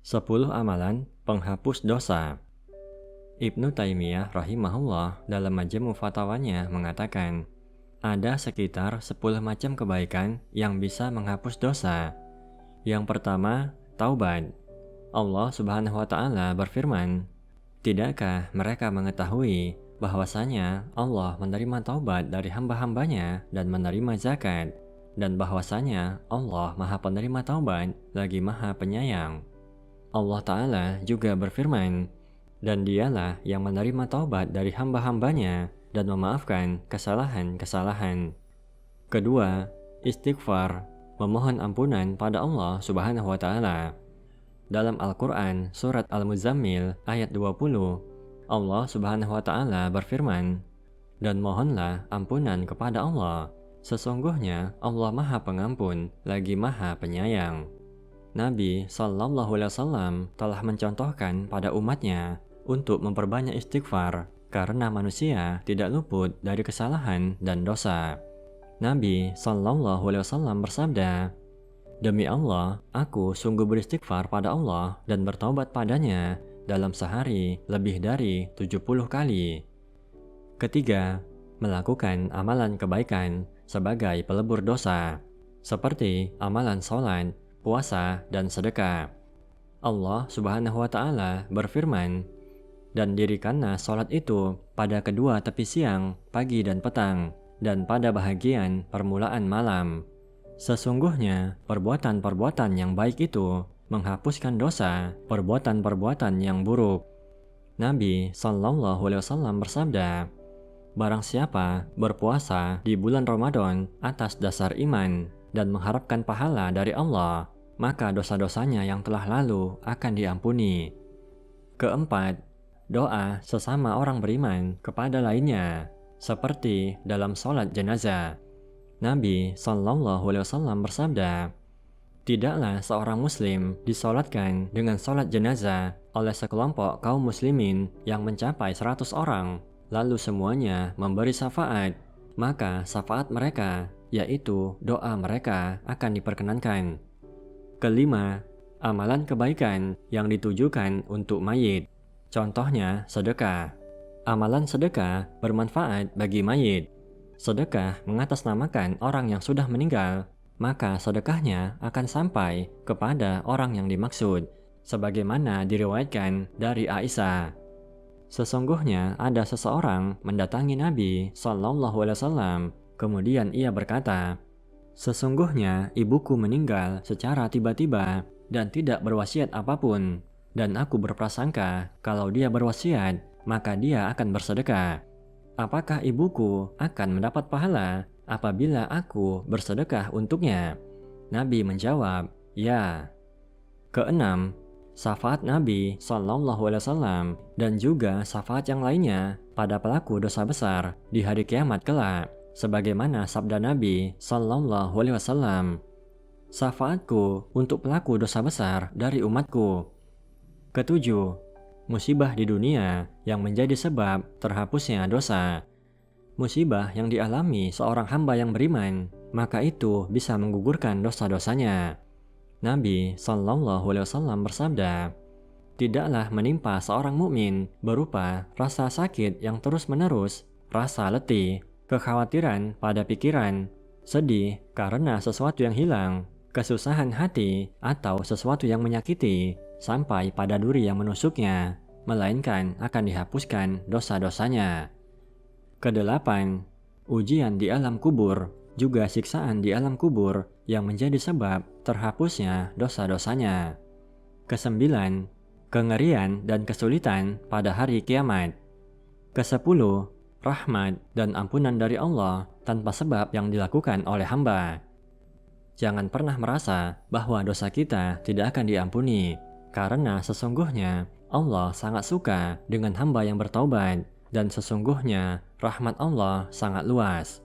10 amalan penghapus dosa. Ibnu Taimiyah rahimahullah dalam Majmu' Fatawanya mengatakan, ada sekitar 10 macam kebaikan yang bisa menghapus dosa. Yang pertama, taubat. Allah Subhanahu wa Ta'ala berfirman, "Tidakkah mereka mengetahui bahwasanya Allah menerima taubat dari hamba-hambanya dan menerima zakat, dan bahwasanya Allah Maha Penerima Taubat lagi Maha Penyayang?" Allah Ta'ala juga berfirman, dan dialah yang menerima taubat dari hamba-hambanya dan memaafkan kesalahan-kesalahan. Kedua, istighfar, memohon ampunan pada Allah Subhanahu wa Ta'ala. Dalam Al-Quran, surat Al-Muzammil ayat 20, Allah Subhanahu wa Ta'ala berfirman, dan mohonlah ampunan kepada Allah, sesungguhnya Allah Maha Pengampun lagi Maha Penyayang. Nabi Shallallahu Alaihi Wasallam telah mencontohkan pada umatnya untuk memperbanyak istighfar karena manusia tidak luput dari kesalahan dan dosa. Nabi Shallallahu Alaihi Wasallam bersabda, "Demi Allah, aku sungguh beristighfar pada Allah dan bertobat padanya dalam sehari lebih dari 70 kali." Ketiga, melakukan amalan kebaikan sebagai pelebur dosa, seperti amalan sholat, puasa, dan sedekah. Allah Subhanahu wa Ta'ala berfirman, dan dirikanlah sholat itu pada kedua tepi siang, pagi dan petang, dan pada bahagian permulaan malam. Sesungguhnya perbuatan-perbuatan yang baik itu menghapuskan dosa perbuatan-perbuatan yang buruk. Nabi Shallallahu Alaihi Wasallam bersabda, barang siapa berpuasa di bulan Ramadan atas dasar iman dan mengharapkan pahala dari Allah, maka dosa-dosanya yang telah lalu akan diampuni. Keempat, doa sesama orang beriman kepada lainnya, seperti dalam sholat jenazah. Nabi Shallallahu Alaihi Wasallam bersabda, tidaklah seorang muslim disolatkan dengan sholat jenazah oleh sekelompok kaum muslimin yang mencapai 100 orang, lalu semuanya memberi syafaat, maka syafaat mereka, yaitu doa mereka, akan diperkenankan. Kelima, amalan kebaikan yang ditujukan untuk mayit. Contohnya sedekah. Amalan sedekah bermanfaat bagi mayit. Sedekah mengatasnamakan orang yang sudah meninggal, maka sedekahnya akan sampai kepada orang yang dimaksud, sebagaimana diriwayatkan dari Aisyah. Sesungguhnya ada seseorang mendatangi Nabi Shallallahu Alaihi Wasallam. Kemudian ia berkata, sesungguhnya ibuku meninggal secara tiba-tiba dan tidak berwasiat apapun, dan aku berprasangka kalau dia berwasiat, maka dia akan bersedekah. Apakah ibuku akan mendapat pahala apabila aku bersedekah untuknya? Nabi menjawab, ya. Keenam, syafaat Nabi Shallallahu Alaihi Wasallam dan juga syafaat yang lainnya pada pelaku dosa besar di hari kiamat kelak. Sebagaimana sabda Nabi Shallallahu Alaihi Wasallam, syafaatku untuk pelaku dosa besar dari umatku. Ketujuh, musibah di dunia yang menjadi sebab terhapusnya dosa. Musibah yang dialami seorang hamba yang beriman, maka itu bisa menggugurkan dosa-dosanya. Nabi Shallallahu Alaihi Wasallam bersabda, tidaklah menimpa seorang mukmin berupa rasa sakit yang terus-menerus, rasa letih, kekhawatiran pada pikiran, sedih karena sesuatu yang hilang, kesusahan hati, atau sesuatu yang menyakiti, sampai pada duri yang menusuknya, melainkan akan dihapuskan dosa-dosanya. Kedelapan, ujian di alam kubur, juga siksaan di alam kubur yang menjadi sebab terhapusnya dosa-dosanya. Kesembilan, kengerian dan kesulitan pada hari kiamat. Kesepuluh, rahmat dan ampunan dari Allah tanpa sebab yang dilakukan oleh hamba. Jangan pernah merasa bahwa dosa kita tidak akan diampuni, karena sesungguhnya Allah sangat suka dengan hamba yang bertaubat, dan sesungguhnya rahmat Allah sangat luas.